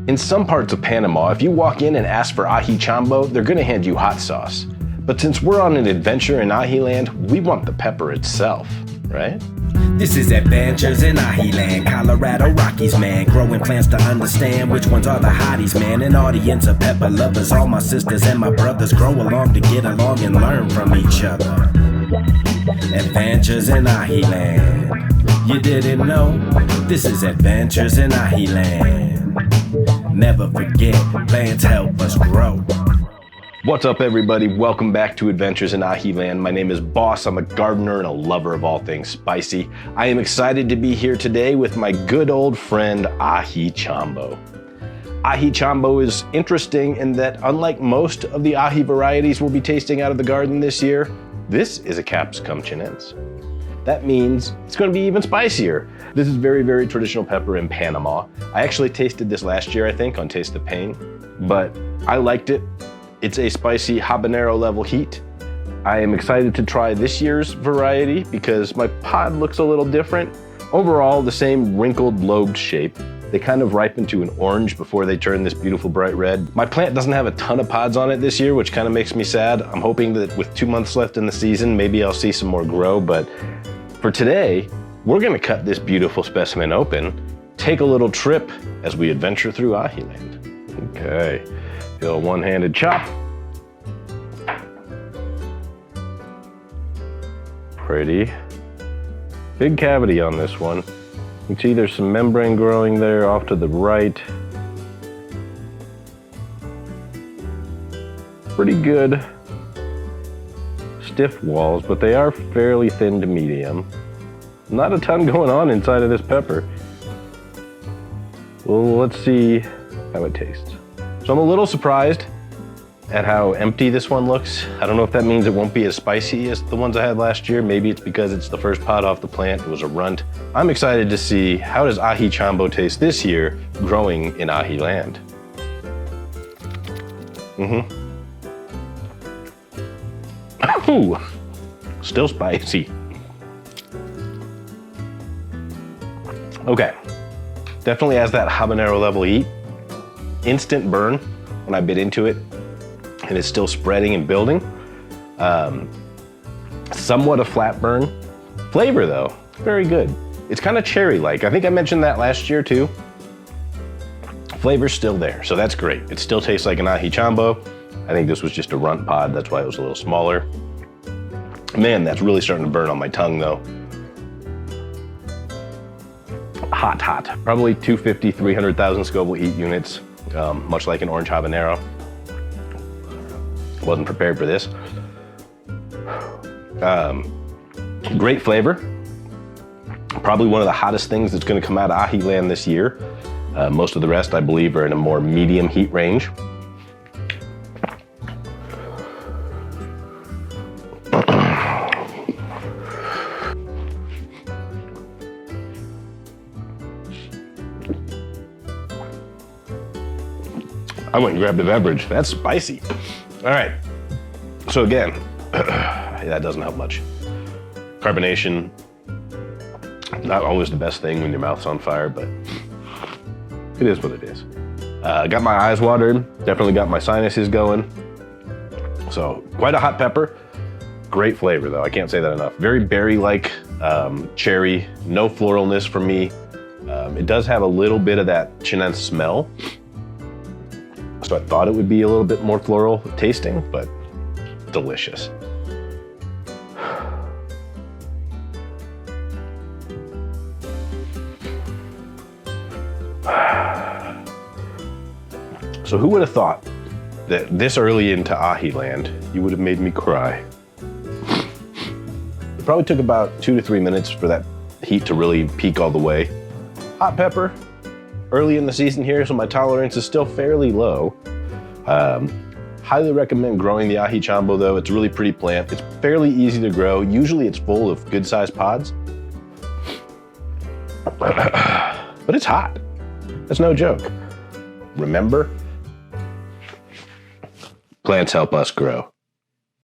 In some parts of Panama, if you walk in and ask for Aji Chombo, they're gonna hand you hot sauce. But since we're on an adventure in Ajiland, we want the pepper itself, right? This is Adventures in Ajiland, Colorado Rockies, man. Growing plants to understand which ones are the hotties, man. An audience of pepper lovers, all my sisters and my brothers grow along to get along and learn from each other. Adventures in Ajiland. You didn't know? This is Adventures in Ajiland. Never forget, plants help us grow. What's up, everybody? Welcome back to Adventures in Ajiland. My name is Boss. I'm a gardener and a lover of all things spicy. I am excited to be here today with my good old friend, Aji Chombo. Aji Chombo is interesting in that, unlike most of the aji varieties we'll be tasting out of the garden this year, this is a capsicum chinense. That means it's going to be even spicier. This is very, very traditional pepper in Panama. I actually tasted this last year, I think, on Taste the Pain, but I liked it. It's a spicy habanero level heat. I am excited to try this year's variety because my pod looks a little different. Overall, the same wrinkled lobed shape. They kind of ripen to an orange before they turn this beautiful bright red. My plant doesn't have a ton of pods on it this year, which kind of makes me sad. I'm hoping that with 2 months left in the season, maybe I'll see some more grow, but for today, we're gonna cut this beautiful specimen open, take a little trip as we adventure through Ajiland. Okay. Feel a one-handed chop. Pretty. Big cavity on this one. You can see there's some membrane growing there off to the right. Pretty good stiff walls, but they are fairly thin to medium. Not a ton going on inside of this pepper. Well, let's see how it tastes. So I'm a little surprised at how empty this one looks. I don't know if that means it won't be as spicy as the ones I had last year. Maybe it's because it's the first pod off the plant. It was a runt. I'm excited to see how does Aji Chombo taste this year growing in Ajiland. Ooh, still spicy. Okay, definitely has that habanero level heat. Instant burn when I bit into it, and it's still spreading and building. Somewhat a flat burn. Flavor though, very good. It's kind of cherry-like. I think I mentioned that last year too. Flavor's still there, so that's great. It still tastes like an Aji Chombo. I think this was just a runt pod, that's why it was a little smaller. Man, that's really starting to burn on my tongue though. Hot, hot. Probably 250, 300,000 Scoville heat units, much like an orange habanero. Wasn't prepared for this. Great flavor. Probably one of the hottest things that's gonna come out of Ajiland this year. Most of the rest, I believe, are in a more medium heat range. I went and grabbed a beverage. That's spicy. All right. So again, that doesn't help much. Carbonation, not always the best thing when your mouth's on fire, but it is what it is. Got my eyes watered, definitely got my sinuses going. So quite a hot pepper. Great flavor though, I can't say that enough. Very berry-like, cherry, no floralness for me. It does have a little bit of that chinense smell. So I thought it would be a little bit more floral tasting, but delicious. So who would have thought that this early into Ajiland, you would have made me cry? It probably took about 2 to 3 minutes for that heat to really peak all the way. Hot pepper. Early in the season here, so my tolerance is still fairly low. Highly recommend growing the Aji Chombo though. It's a really pretty plant. It's fairly easy to grow. Usually it's full of good sized pods. But it's hot. That's no joke. Remember, plants help us grow.